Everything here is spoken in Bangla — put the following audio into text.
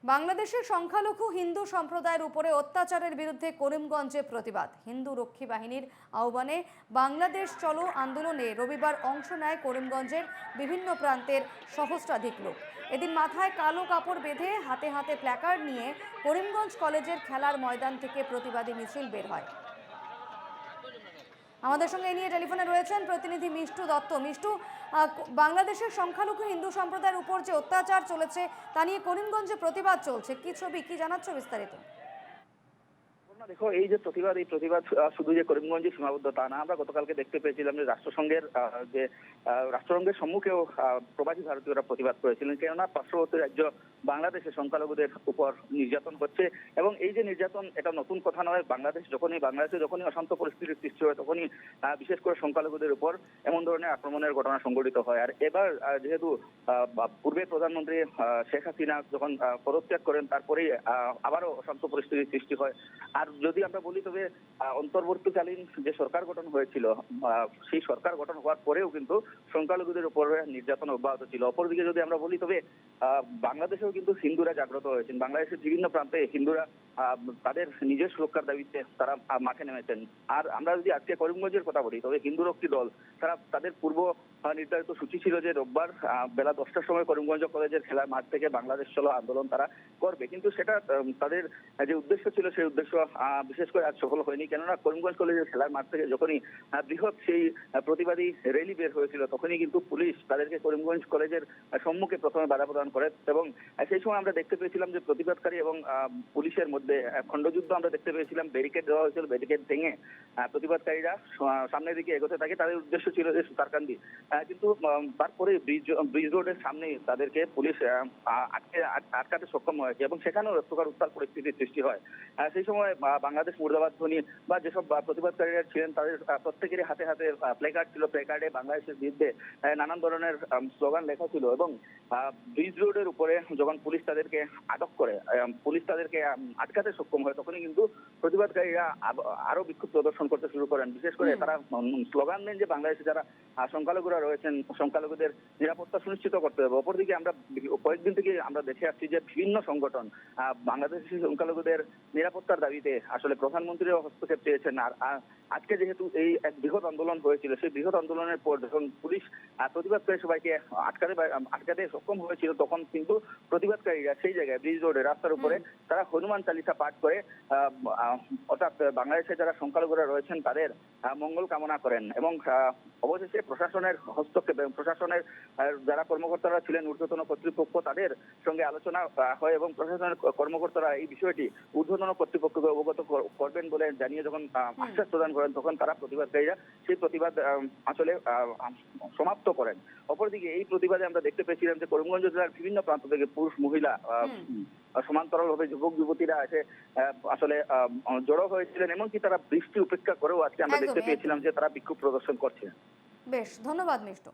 বাংলাদেশের সংখ্যালঘু হিন্দু সম্প্রদায়ের উপরে অত্যাচারের বিরুদ্ধে করিমগঞ্জে প্রতিবাদ। হিন্দু রক্ষী বাহিনীর আহ্বানে বাংলাদেশ চলো আন্দোলনে রবিবার অংশ নেয় করিমগঞ্জের বিভিন্ন প্রান্তের সহস্রাধিক লোক। এদিন মাথায় কালো কাপড় বেঁধে হাতে হাতে প্ল্যাকার্ড নিয়ে করিমগঞ্জ কলেজের খেলার ময়দান থেকে প্রতিবাদী মিছিল বের হয়। আমাদের সঙ্গে এই নিয়ে টেলিফোনে রয়েছেন প্রতিনিধি মিষ্টু দত্ত। মিষ্টু, বাংলাদেশের সংখ্যালঘু হিন্দু সম্প্রদায়ের উপর যে অত্যাচার চলেছে তা নিয়ে করিমগঞ্জে প্রতিবাদ চলছে, কি ছবি, কি জানাচ্ছ বিস্তারিত? দেখো, এই যে প্রতিবাদ, এই প্রতিবাদ শুধু যে করিমগঞ্জে সীমাবদ্ধ তা না। আমরা গতকালকে দেখতে পেয়েছিলাম যে রাষ্ট্রসংঘের সম্মুখেও প্রবাসী ভারতীয়রা প্রতিবাদ করেছিলেন, কেননা পার্শ্ববর্তী রাজ্য বাংলাদেশে সংখ্যালঘুদের উপর নির্যাতন হচ্ছে। এবং এই যে নির্যাতন, এটা নতুন কথা নয়। বাংলাদেশে যখনই অশান্ত পরিস্থিতির সৃষ্টি হয়, তখনই বিশেষ করে সংখ্যালঘুদের উপর এমন ধরনের আক্রমণের ঘটনা সংঘটিত হয়। আর এবার যেহেতু পূর্বে প্রধানমন্ত্রী শেখ হাসিনা যখন পদত্যাগ করেন, তারপরেই আবারও অশান্ত পরিস্থিতির সৃষ্টি হয়। আর যদি আমরা বলি, তবে অন্তর্বর্তীকালীন যে সরকার গঠন হয়েছিল, সেই সরকার গঠন হওয়ার পরেও কিন্তু সংখ্যালঘুদের উপর নির্যাতন অব্যাহত ছিল। অপরদিকে যদি আমরা বলি, তবে বাংলাদেশেও কিন্তু হিন্দুরা জাগ্রত হয়েছেন। বাংলাদেশের বিভিন্ন প্রান্তে হিন্দুরা তাদের নিজের সুরক্ষার দাবিতে তারা মাঠে নেমেছেন। আর আমরা যদি আজকে করিমগঞ্জের কথা বলি, তবে হিন্দু রক্ষী দল তারা তাদের পূর্ব নির্ধারিত সূচি ছিল যে রোববার বেলা 10টার সময় করিমগঞ্জ কলেজের খেলার মাঠ থেকে বাংলাদেশ চলো আন্দোলন তারা করবে, কিন্তু সেটা তাদের যে উদ্দেশ্য ছিল সেই উদ্দেশ্য বিশেষ করে আজ সফল হয়নি। কেননা করিমগঞ্জ কলেজের খেলার মাঠ থেকে যখনই বৃহৎ সেই প্রতিবাদী র্যালি বের হয়েছিল, তখনই কিন্তু পুলিশ তাদেরকে করিমগঞ্জ কলেজের সম্মুখে প্রথমে বাধা প্রদান করে। এবং সেই সময় আমরা দেখতে পেয়েছিলাম যে প্রতিবাদকারী এবং পুলিশের মধ্যে খণ্ডযুদ্ধ আমরা দেখতে পেয়েছিলাম। ব্যারিকেড দেওয়া হয়েছিল, ব্যারিকেড ভেঙে প্রতিবাদকারীরা সামনের দিকে এগোতে থাকে। তাদের উদ্দেশ্য ছিল যে সুতারকান্দি, কিন্তু তারপরে ব্রিজ রোডের সামনে তাদেরকে পুলিশ আটকাতে সক্ষম হয়েছে এবং সেখানেও এক প্রকার উত্তাল পরিস্থিতির সৃষ্টি হয়। সেই সময় বাংলাদেশ মুর্দাবাদ ধ্বনি বা যেসব প্রতিবাদকারীরা ছিলেন, তাদের প্রত্যেকেরই হাতে হাতে প্লেকার্ড ছিল। প্লেকার্ডে বাংলাদেশের বিরুদ্ধে নানান ধরনের স্লোগান লেখা ছিল। এবং ব্রিজ রোডের উপরে যখন পুলিশ তাদেরকে আটক করে, পুলিশ তাদেরকে আটকাতে সক্ষম হয়, তখনই কিন্তু প্রতিবাদকারীরা আরো বিক্ষোভ প্রদর্শন করতে শুরু করেন। বিশেষ করে তারা স্লোগান দেন যে বাংলাদেশে যারা সংখ্যালঘুরা রয়েছেন, সংখ্যালঘুদের নিরাপত্তা সুনিশ্চিত করতে হবে। অপরদিকে আমরা কয়েকদিন থেকে আমরা দেখে আসছি যে বিভিন্ন সংগঠন বাংলাদেশি সংখ্যালঘুদের নিরাপত্তার দাবিতে আসলে প্রধানমন্ত্রীর হস্তক্ষেপ চেয়েছেন। আর আজকে যেহেতু এই এক বৃহৎ আন্দোলন হয়েছিল, সেই বৃহৎ আন্দোলনের পর যখন পুলিশ প্রতিবাদকারী সবাইকে আটকাতে সক্ষম হয়েছিল, তখন কিন্তু প্রতিবাদকারীরা সেই জায়গায় ব্রিজ রোডে রাস্তার উপরে তারা হনুমান চালিসা পাঠ করে অর্থাৎ বাংলাদেশে যারা সংখ্যালঘুরা রয়েছেন তাদের মঙ্গল কামনা করেন। এবং অবশেষে প্রশাসনের হস্তক্ষেপ, প্রশাসনের যারা কর্মকর্তারা ছিলেন, ঊর্ধ্বতন কর্তৃপক্ষ, তাদের সঙ্গে আলোচনা হয় এবং প্রশাসনের কর্মকর্তারা এই বিষয়টি ঊর্ধ্বতন কর্তৃপক্ষকে অবগত করবেন বলে জানিয়ে যখন আশ্বাস প্রদান করেন, তখন তারা প্রতিবাদকারীরা সেই প্রতিবাদ আসলে সমাপ্ত করেন। অপরদিকে এই প্রতিবাদে আমরা দেখতে পেয়েছিলাম যে করিমগঞ্জ জেলার বিভিন্ন প্রান্ত থেকে পুরুষ, মহিলা, সমান্তরাল ভাবে যুবক যুবতীরা এসে আসলে জড়ো হয়েছিলেন। এমনকি তারা বৃষ্টি উপেক্ষা করেও আজকে আমরা দেখতে পেয়েছিলাম যে তারা বিক্ষোভ প্রদর্শন করছে। বেশ, ধন্যবাদ মিষ্টু।